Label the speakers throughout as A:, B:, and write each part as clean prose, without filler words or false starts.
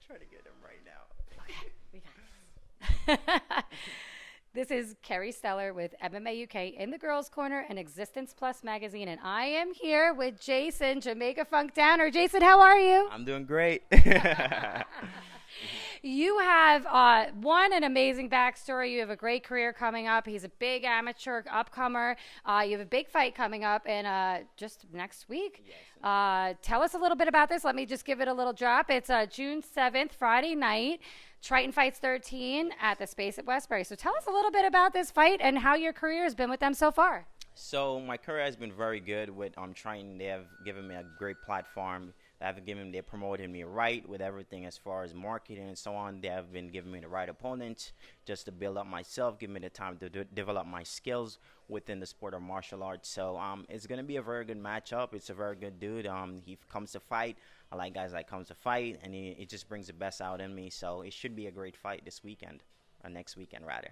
A: try to get him right now.
B: Okay, we got this. This is Kerry Steller with MMA UK in the Girls Corner and Existence Plus magazine, and I am here with Jason, Jamaica Funk Downer. Jason, how are you?
A: I'm doing great.
B: You have an amazing backstory. You have a great career coming up. He's a big amateur upcomer. You have a big fight coming up in just next week.
A: Yes.
B: Tell us a little bit about this. Let me just give it a little drop. It's June 7th, Friday night. Triton Fights 13 at the Space at Westbury. So tell us a little bit about this fight and how your career has been with them so far.
A: So my career has been very good with Triton. They have given me a great platform. They promoted me right with everything as far as marketing and so on. They have been giving me the right opponent just to build up myself, give me the time to develop my skills within the sport of martial arts. So it's going to be a very good matchup. It's a very good dude. He comes to fight. I like guys that comes to fight, and it just brings the best out in me. So it should be a great fight this weekend. Or next weekend, rather.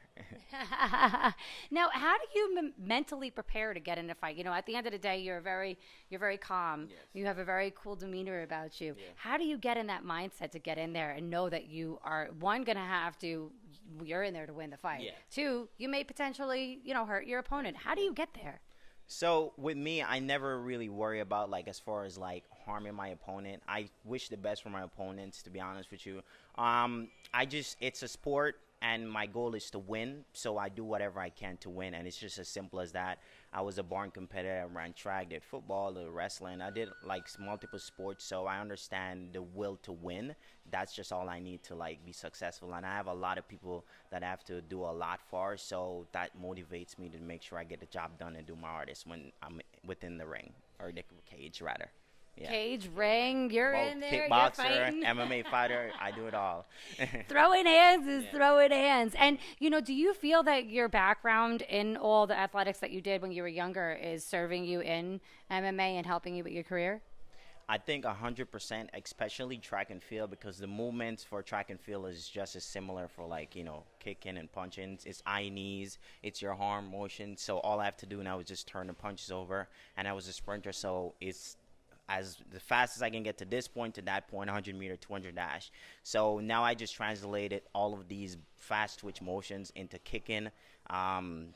B: Now, how do you mentally prepare to get in a fight? You know, at the end of the day, you're very calm.
A: Yes.
B: You have a very cool demeanor about you.
A: Yeah.
B: How do you get in that mindset to get in there and know that you are, one, going to have to, you're in there to win the fight.
A: Yeah.
B: Two, you may potentially, hurt your opponent. How do you get there?
A: So with me, I never really worry about as far as harming my opponent. I wish the best for my opponents, to be honest with you. It's a sport. And my goal is to win, so I do whatever I can to win, and it's just as simple as that. I was a born competitor. I ran track, did football, did wrestling. I did multiple sports, so I understand the will to win. That's just all I need to be successful. And I have a lot of people that I have to do a lot for, so that motivates me to make sure I get the job done and do my hardest when I'm within the ring, or the cage rather. Yeah.
B: Cage, ring, you're
A: Both
B: in there, you're
A: kickboxer,
B: fighting.
A: MMA fighter, I do it all.
B: Throwing hands is
A: Yeah.
B: throwing hands. And, do you feel that your background in all the athletics that you did when you were younger is serving you in MMA and helping you with your career?
A: I think 100%, especially track and field, because the movements for track and field is just as similar for kicking and punching. It's eye, knees, it's your arm motion. So all I have to do now is just turn the punches over. And I was a sprinter, so it's as the fastest I can get to this point to that point, 100 meter, 200 dash. So now I just translated all of these fast twitch motions into kicking,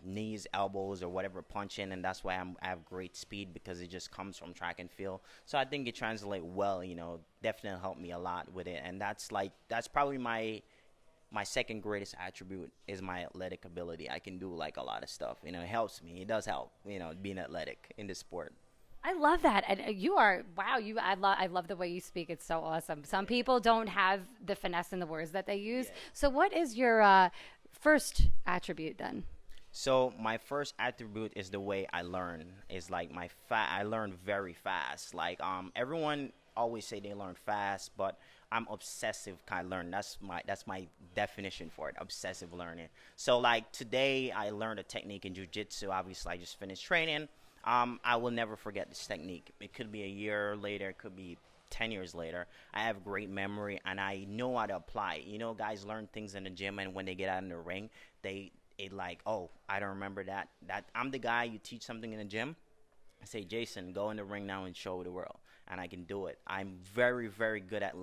A: knees, elbows, or whatever, punching, and that's why I have great speed, because it just comes from track and field. So I think it translates well. Definitely helped me a lot with it, and that's probably my second greatest attribute is my athletic ability. I can do a lot of stuff. It helps me. It does help. Being athletic in the sport.
B: I love that. And you are, wow, I love the way you speak. It's so awesome. Some people don't have the finesse in the words that they use.
A: Yeah.
B: So what is your first attribute then?
A: So my first attribute is the way I learn. Is I learn very fast. Everyone always say they learn fast, but I'm obsessive kind of learning. That's my definition for it, obsessive learning. So today I learned a technique in jiu-jitsu. Obviously I just finished training. I will never forget this technique. It could be a year later, it could be 10 years later. I have great memory, and I know how to apply. Guys learn things in the gym, and when they get out in the ring, oh, I don't remember that. I'm the guy, you teach something in the gym, I say, Jason, go in the ring now and show the world, and I can do it. I'm very, very good at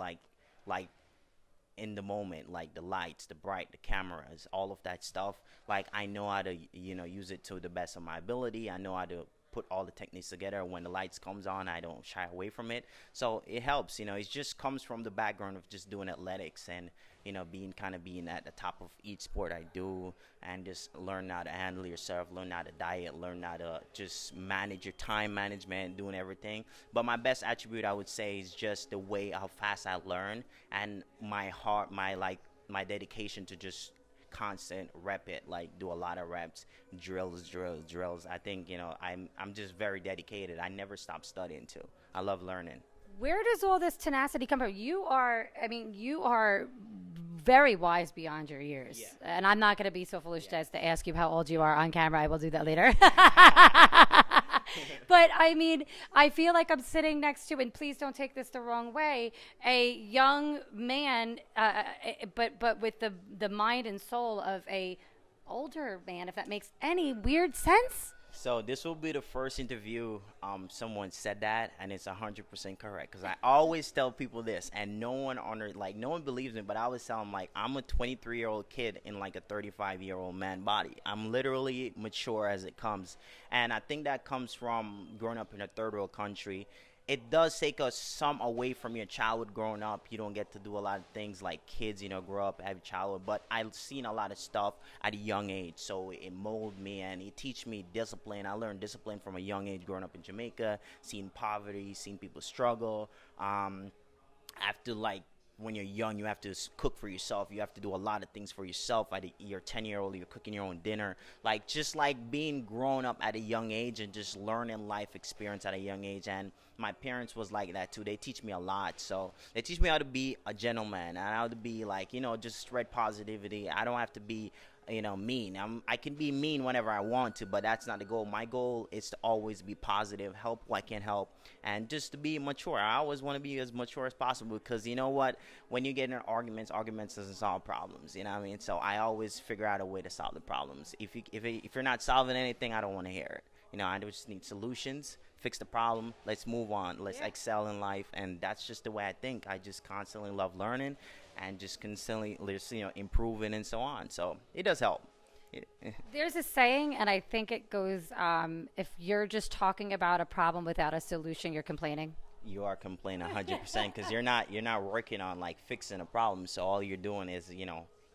A: in the moment, the lights, the bright, the cameras, all of that stuff. I know how to, use it to the best of my ability. I know how to put all the techniques together. When the lights comes on, I don't shy away from it. So it helps, it just comes from the background of just doing athletics and, being at the top of each sport I do, and just learn how to handle yourself, learn how to diet, learn how to just manage your time management, doing everything. But my best attribute, I would say, is just the way how fast I learn, and my heart, my dedication to just constant rep it, do a lot of reps, drills. I think, I'm just very dedicated. I never stop studying too. I love learning.
B: Where does all this tenacity come from? You are very wise beyond your years.
A: Yeah.
B: And I'm not going to be so foolish as to ask you how old you are on camera. I will do that later. But I feel like I'm sitting next to, and please don't take this the wrong way, a young man, but with the mind and soul of a older man, if that makes any weird sense.
A: So this will be the first interview someone said that, and it's 100% correct. Because I always tell people this, and no one believes me. But I always tell them like I'm a 23-year-old kid in like a 35-year-old man body. I'm literally mature as it comes, and I think that comes from growing up in a third world country. It does take us some away from your childhood growing up. You don't get to do a lot of things like kids, grow up, have childhood. But I've seen a lot of stuff at a young age, so it molded me and it teach me discipline. I learned discipline from a young age growing up in Jamaica, seeing poverty, seeing people struggle. I have to like when you're young, you have to cook for yourself. You have to do a lot of things for yourself. At your 10-year-old, you're cooking your own dinner. Like just like being grown up at a young age and just learning life experience at a young age. And my parents was like that too. They teach me a lot. So they teach me how to be a gentleman and how to be like just spread positivity. I don't have to be mean. I can be mean whenever I want to, but that's not the goal. My goal is to always be positive, help who I can help, and just to be mature. I always want to be as mature as possible because you know what? When you get in arguments doesn't solve problems. You know what I mean? So I always figure out a way to solve the problems. If you're not solving anything, I don't want to hear it. I just need solutions, fix the problem, let's move on, let's excel in life, and that's just the way I think. I just constantly love learning and just constantly improving and so on. So it does help.
B: There's a saying, and I think it goes, if you're just talking about a problem without a solution, you're complaining.
A: You are complaining 100% because you're not working on like fixing a problem. So all you're doing is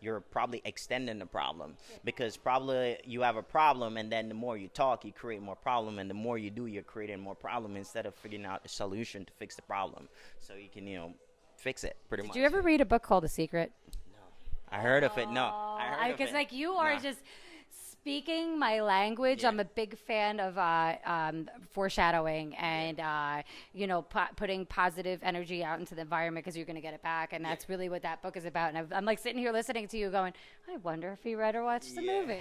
A: you're probably extending the problem because probably you have a problem, and then the more you talk, you create more problem, and the more you do, you're creating more problem instead of figuring out a solution to fix the problem. So you can fix it pretty much.
B: Did you ever read a book called The Secret?
A: I heard of it. No, I heard of it.
B: Because like you are just speaking my language. I'm a big fan of foreshadowing and putting positive energy out into the environment because you're going to get it back, and that's really what that book is about. And I'm like sitting here listening to you, going, I wonder if he read or watched the movie.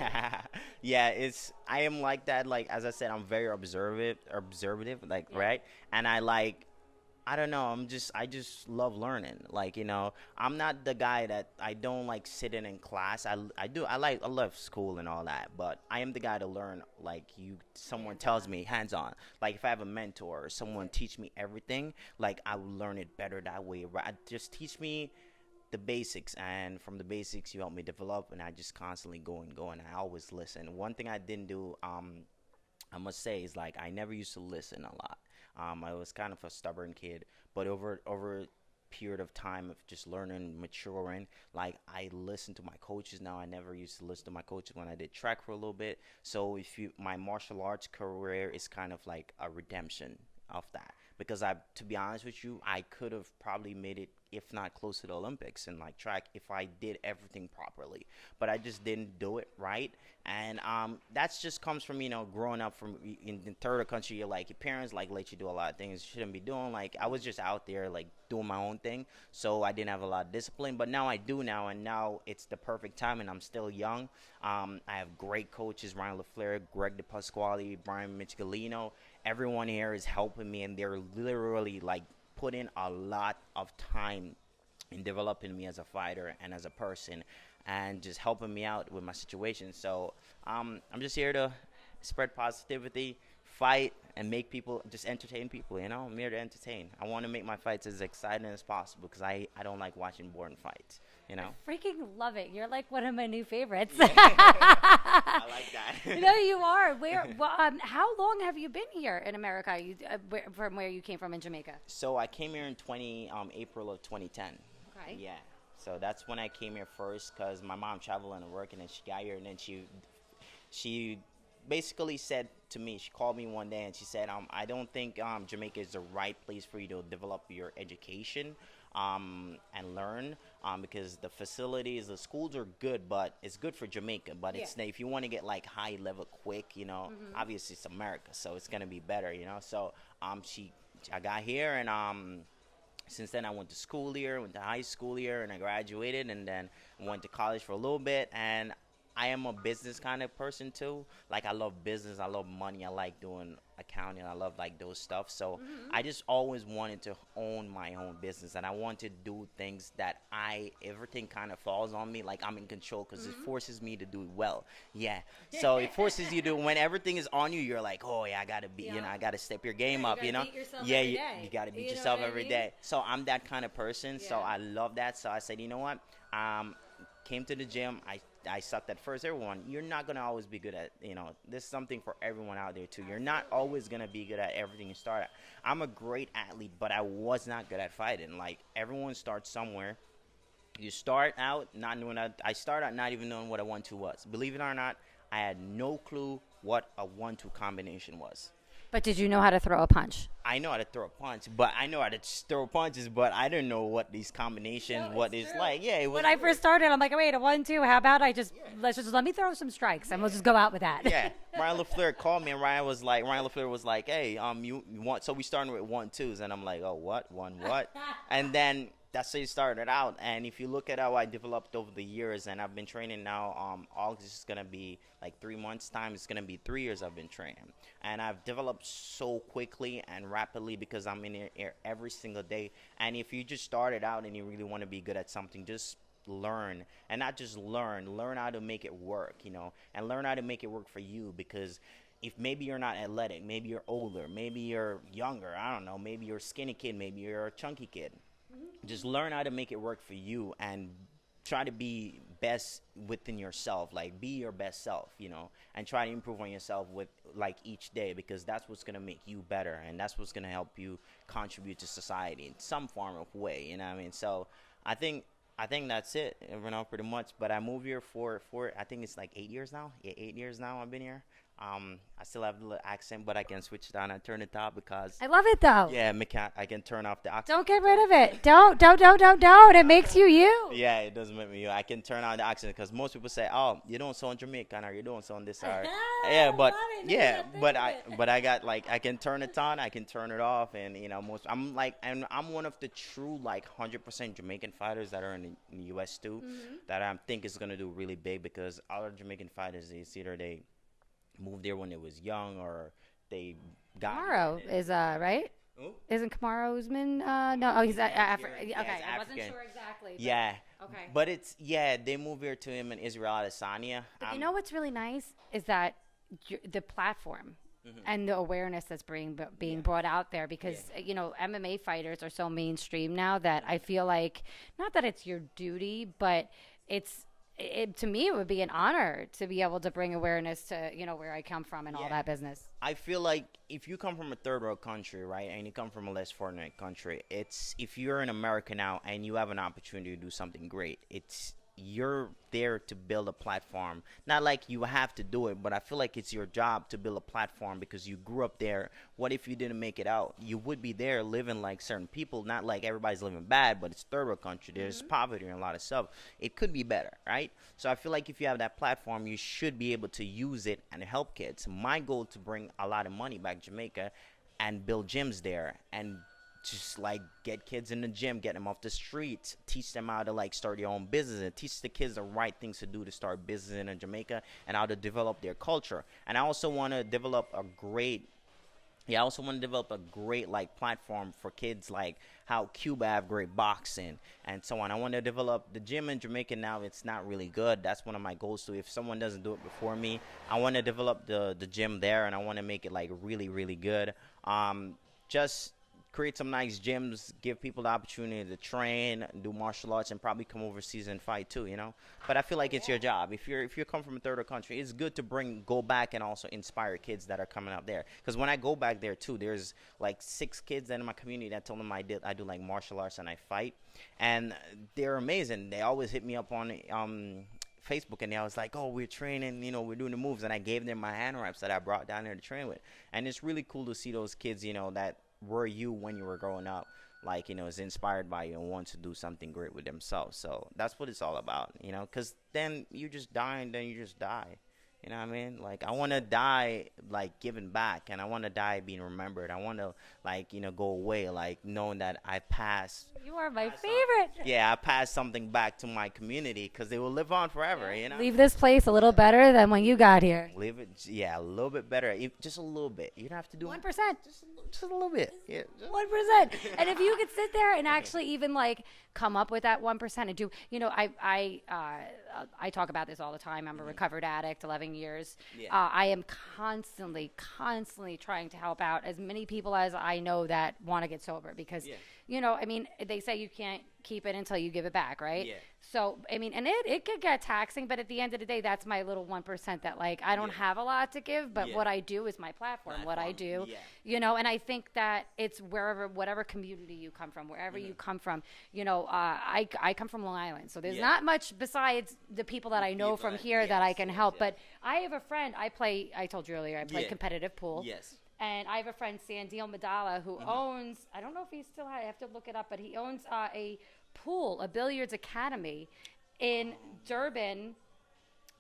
A: Yeah, I am like that. Like as I said, I'm very observative, like right, and I don't know. I just love learning. Like, I'm not the guy that I don't like sitting in class. I love school and all that, but I am the guy to learn. Like someone tells me hands on. Like if I have a mentor or someone teach me everything, like I will learn it better that way. Right? Just teach me the basics, and from the basics you help me develop, and I just constantly go and go, and I always listen. One thing I didn't do, I must say, is like I never used to listen a lot. I was kind of a stubborn kid, but over a period of time of just learning, maturing, like I listen to my coaches now. I never used to listen to my coaches when I did track for a little bit. So my martial arts career is kind of like a redemption of that, because to be honest with you, I could have probably made it, if not close to the Olympics in like track, if I did everything properly, but I just didn't do it right. And that's just comes from growing up from in third country. You're like, your parents like let you do a lot of things you shouldn't be doing. Like I was just out there like doing my own thing, so I didn't have a lot of discipline. But now I do now, and now it's the perfect time, and I'm still young. I have great coaches: Ryan LaFleur, Greg DePasquale, Brian Michelino. Everyone here is helping me, and they're literally like putting a lot of time in developing me as a fighter and as a person, and just helping me out with my situation. So I'm just here to spread positivity, fight, and make people, just entertain people. I'm here to entertain. I want to make my fights as exciting as possible because I don't like watching boring fights.
B: I freaking love it. You're like one of my new favorites.
A: I like that.
B: You are. How long have you been here in America? From where you came from in Jamaica?
A: So I came here in April of 2010.
B: Okay.
A: Yeah. So that's when I came here first, because my mom traveled and working, and she got here, and then she basically said to me, she called me one day and she said, I don't think Jamaica is the right place for you to develop your education and learn, because the facilities, the schools are good, but it's good for Jamaica, but it's if you want to get like high level quick, obviously it's America, so it's gonna be better, so I got here, and since then I went to school here, went to high school here, and I graduated, and then went to college for a little bit, and I am a business kind of person too. Like I love business, I love money, I like doing accounting, I love like those stuff. So I just always wanted to own my own business, and I want to do things that I everything kind of falls on me, like I'm in control because it forces me to do it well. Yeah. So it forces you to when everything is on you, you're like, oh yeah, I gotta be,
B: Yeah.
A: I gotta step your game
B: Yeah, you
A: up,
B: gotta beat yourself
A: Yeah,
B: every
A: you,
B: day.
A: you gotta beat
B: You know
A: yourself
B: what I
A: every
B: mean?
A: day. So I'm that kind of person. So
B: Yeah.
A: I love that. So I said, you know what? Um, came to the gym. I sucked at first. Everyone, you're not gonna always be good at. This is something for everyone out there too. You're not always gonna be good at everything you start at. I'm a great athlete, but I was not good at fighting. Like everyone starts somewhere. You start out not knowing. I start out not even knowing what a 1-2 was. Believe it or not, I had no clue what a 1-2 combination was.
B: But did you know how to throw a punch?
A: I know how to throw a punch, but I know how to throw punches, but I didn't know what these combinations,
B: No,
A: what
B: it's
A: it's
B: true.
A: like. Yeah, it was.
B: When I first started, I'm like, wait, a 1-2. How about let me throw some strikes and we'll just go out with that.
A: Yeah, Ryan LaFleur called me, and Ryan LaFleur was like, hey, you want? So we started with 1-2s, and I'm like, oh, what, what? And then that's how it started out. And if you look at how I developed over the years, and I've been training now, August is gonna be like 3 months time. It's gonna be 3 years I've been training, and I've developed so quickly and rapidly because I'm in here every single day. And if you just started out and you really want to be good at something, just learn, and not just learn how to make it work, and learn how to make it work for you. Because if maybe you're not athletic, maybe you're older, maybe you're younger, I don't know, maybe you're a skinny kid, maybe you're a chunky kid, just learn how to make it work for you, and try to be best within yourself, like be your best self, and try to improve on yourself with like each day, because that's what's going to make you better, and that's what's going to help you contribute to society in some form of way, what I mean? So I think that's it, pretty much. But I moved here for I think it's like 8 years now. Yeah, 8 years now I've been here. I still have the little accent, but I can switch it on and turn it up because
B: I love it though.
A: yeah, I can turn off the accent.
B: Don't get rid of it. Don't. It makes you you.
A: Yeah, it doesn't make me. I can turn on the accent because most people say, "Oh, you don't sound Jamaican, or you don't sound this, or yeah." But yeah, but I got like I can turn it on, I can turn it off, and I'm one of the true like 100% Jamaican fighters that are in the U.S. too, that I think is gonna do really big, because other Jamaican fighters, it's either they moved there when they was young, or they got
B: Kamaro is right?
A: Ooh.
B: Isn't Kamaro Usman? No, oh, he's African. Okay,
A: he's
B: I wasn't
A: African.
B: sure exactly. But,
A: Yeah.
B: Okay.
A: But they moved here to him in Israel Adesanya.
B: But you know what's really nice is that the platform and the awareness that's being brought out there, because MMA fighters are so mainstream now that I feel like, not that it's your duty, but to me it would be an honor to be able to bring awareness to where I come from and all that business.
A: I feel like if you come from a third world country, right, and you come from a less fortunate country, if you're in America now and you have an opportunity to do something great, you're there to build a platform. Not like you have to do it, but I feel like it's your job to build a platform because you grew up there. What if you didn't make it out? You would be there living like certain people, not like everybody's living bad, but it's third world country. There's poverty and a lot of stuff. It could be better, right? So I feel like if you have that platform, you should be able to use it and help kids. My goal to bring a lot of money back to Jamaica and build gyms there, and just like get kids in the gym, get them off the streets, teach them how to like start their own business, and teach the kids the right things to do to start business in Jamaica, and how to develop their culture. And I also want to develop a great like platform for kids, like how Cuba have great boxing and so on. I want to develop the gym in Jamaica now. It's not really good. That's one of my goals too. If someone doesn't do it before me, I want to develop the gym there, and I want to make it like really, really good. Just create some nice gyms, give people the opportunity to train, do martial arts, and probably come overseas and fight too, But I feel like it's your job. If you come from a third world country, it's good to go back and also inspire kids that are coming up there. Because when I go back there too, there's like 6 kids in my community that told them I do like martial arts and I fight, and they're amazing. They always hit me up on Facebook, and I was like, oh, we're training, we're doing the moves, and I gave them my hand wraps that I brought down there to train with. And it's really cool to see those kids, that were you when you were growing up, like, is inspired by you and want to do something great with themselves. So that's what it's all about, because then you just die, and then you just die. You know what I mean? Like I want to die like giving back, and I want to die being remembered. I want to like go away like knowing that I passed.
B: You are my favorite.
A: Yeah, I passed something back to my community because they will live on forever. You know.
B: Leave this place a little better than when you got here.
A: Leave it, yeah, a little bit better. Just a little bit. You don't have to do
B: 1%.
A: just a little bit. Yeah.
B: 1%. And if you could sit there and actually even like come up with that 1% and do, I talk about this all the time. I'm a recovered addict, 11 years.
A: Yeah.
B: I am constantly trying to help out as many people as I know that want to get sober because, I mean, they say you can't keep it until you give it back, right?
A: Yeah.
B: So, I mean, and it could get taxing, but at the end of the day, that's my little 1% that, like, I don't have a lot to give, but what I do is my platform, what I do, and I think that it's whatever community you come from, wherever you come from, I come from Long Island, so there's not much besides the people that I know from here that I can help, but I have a friend, I told you earlier, I play competitive pool.
A: Yes.
B: And I have a friend, Sandil Madala, who owns, I don't know if he still has, I have to look it up, but he owns a pool, a billiards academy in Durban,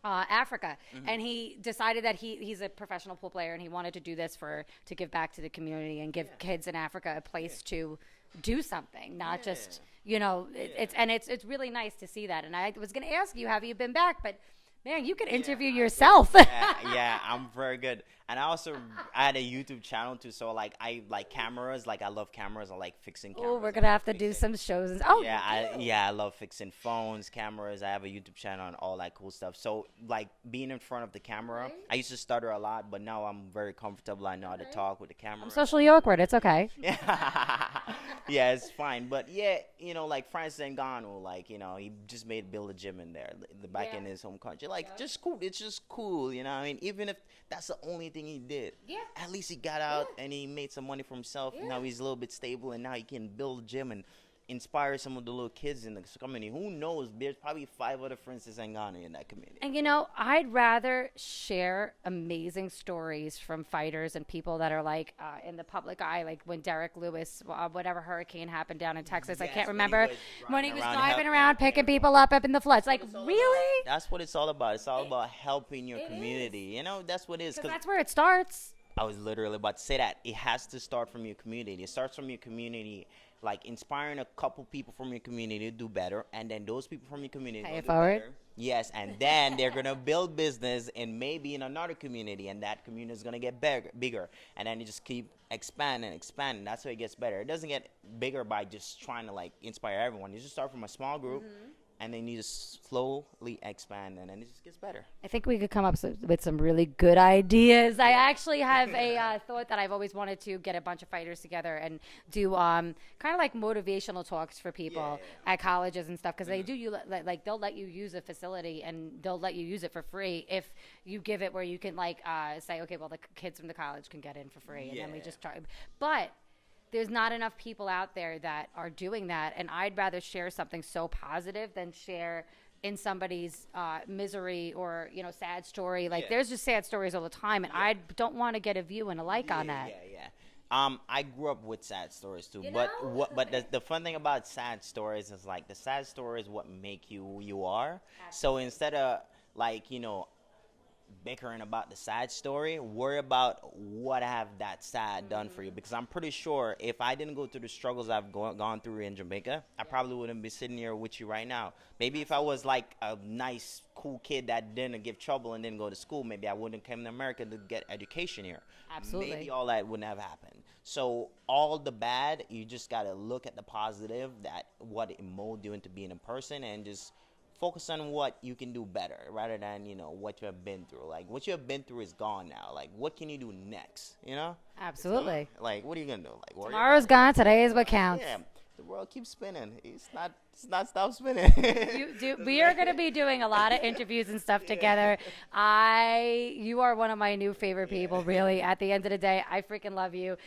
B: Africa. And he decided that he's a professional pool player and he wanted to do this to give back to the community and give kids in Africa a place to do something, not just, it's really nice to see that. And I was going to ask you, have you been back? But man, you can interview yourself.
A: Yeah, I'm very good. And I had a YouTube channel too. So like I like cameras. Like I love cameras. I like fixing cameras.
B: Oh, we're gonna have to do some shows.
A: I love fixing phones, cameras. I have a YouTube channel and all that cool stuff. So like being in front of the camera, I used to stutter a lot, but now I'm very comfortable. I know how to talk with the camera.
B: I'm socially awkward. It's okay.
A: Yeah, it's fine. But yeah, like Francis Ngannou, like he just build a gym in there, back in his home country. Like just cool. It's just cool. You know what I mean? Even if that's the only thing he did. Yeah. At least he got out and he made some money for himself. Yeah. Now he's a little bit stable and now he can build a gym and inspire some of the little kids in the community. Who knows? There's probably 5 other Francis Ngannou in that community.
B: And I'd rather share amazing stories from fighters and people that are like in the public eye, like when Derek Lewis, whatever hurricane happened down in Texas, I can't remember, when he was driving around picking people up in the floods. Like, really?
A: That's what it's all about. It's all about helping your community. That's what it is.
B: Because that's where it starts.
A: I was literally about to say that. It has to start from your community. It starts from your community, like inspiring a couple people from your community to do better, and then those people from your community
B: pay it forward.
A: Better. Yes, and then they're gonna build business and maybe in another community, and that community is gonna get bigger, and then you just keep expanding. That's how it gets better. It doesn't get bigger by just trying to like inspire everyone. You just start from a small group. And then you just slowly expand, and then it just gets better.
B: I think we could come up with some really good ideas. I actually have a thought that I've always wanted to get a bunch of fighters together and do kind of like motivational talks for people at colleges and stuff, because they do like they'll let you use a facility and they'll let you use it for free if you give it where you can like say, okay, well the kids from the college can get in for free, and then we just try. But there's not enough people out there that are doing that, and I'd rather share something so positive than share in somebody's misery or sad story. Like there's just sad stories all the time, and I don't want to get a view and a like on that.
A: I grew up with sad stories too, but the fun thing about sad stories is like the sad stories what make you who you are. Absolutely. So instead of like bickering about the sad story, worry about what have that sad done for you, because I'm pretty sure if I didn't go through the struggles I've gone through in Jamaica, I probably wouldn't be sitting here with you right now. Maybe if I was like a nice cool kid that didn't give trouble and didn't go to school, maybe I wouldn't come to America to get education here.
B: Absolutely.
A: Maybe all that wouldn't have happened. So all the bad, you just got to look at the positive, that what it molded you into being a person, and just focus on what you can do better rather than, what you have been through. Like, what you have been through is gone now. Like, what can you do next,
B: Absolutely.
A: Like, what are you going to do? Like,
B: tomorrow's gone. Today is what counts.
A: Yeah. The world keeps spinning. It's not stop spinning.
B: We are going to be doing a lot of interviews and stuff together. You are one of my new favorite people, really. At the end of the day, I freaking love you.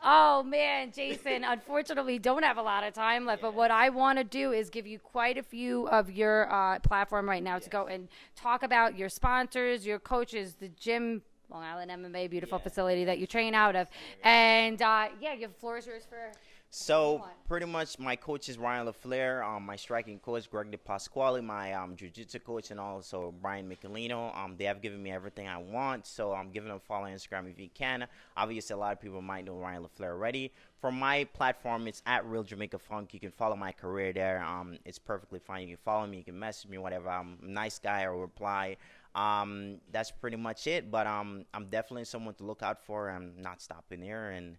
B: Oh, man, Jason, unfortunately, don't have a lot of time left. But what I want to do is give you quite a few of your platform right now to go and talk about your sponsors, your coaches, the gym, Long Island MMA, beautiful facility that you train out of. And, your floor is yours for... What do you
A: So
B: want?
A: pretty much, my coach is Ryan LaFleur. My striking coach Greg DePasquale, my jiu-jitsu coach, and also Brian Michelino. They have given me everything I want. So I'm giving them a follow on Instagram if you can. Obviously, a lot of people might know Ryan LaFleur already. For my platform, it's at Real Jamaica Funk. You can follow my career there. It's perfectly fine. You can follow me. You can message me, whatever. I'm a nice guy. I'll reply. That's pretty much it. But I'm definitely someone to look out for. I'm not stopping here, and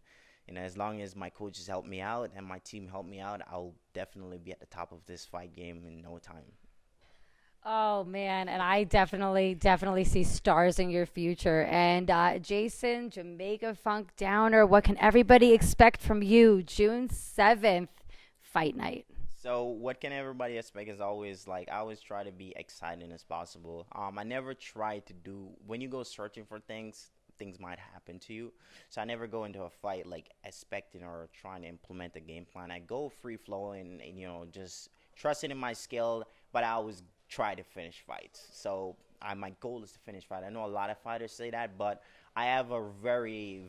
A: as long as my coaches help me out and my team help me out, I'll definitely be at the top of this fight game in no time.
B: Oh man, and I definitely see stars in your future. And Jason, Jamaica Funk Downer, what can everybody expect from you June 7th, fight night?
A: So what can everybody expect is always like I always try to be exciting as possible. I never try to do when you go searching for things, things might happen to you. So I never go into a fight like expecting or trying to implement a game plan. I go free flowing and just trusting in my skill, but I always try to finish fights. So my goal is to finish fight. I know a lot of fighters say that, but I have a very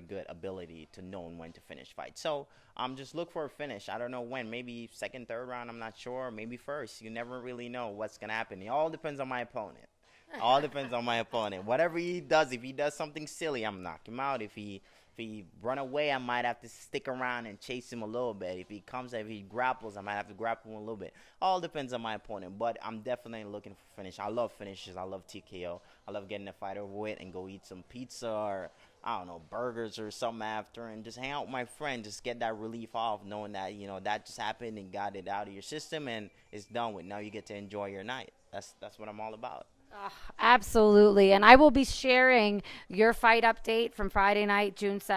A: good ability to know when to finish fights. So just look for a finish. I don't know when. Maybe second, third round. I'm not sure. Maybe first. You never really know what's gonna happen. It all depends on my opponent. All depends on my opponent. Whatever he does, if he does something silly, I'm knock him out. If he run away, I might have to stick around and chase him a little bit. If he grapples, I might have to grapple him a little bit. All depends on my opponent. But I'm definitely looking for finish. I love finishes. I love TKO. I love getting the fight over with and go eat some pizza or I don't know burgers or something after and just hang out with my friend. Just get that relief off, knowing that that just happened and got it out of your system and it's done with. Now you get to enjoy your night. That's what I'm all about.
B: Absolutely. And I will be sharing your fight update from Friday night, June 7th.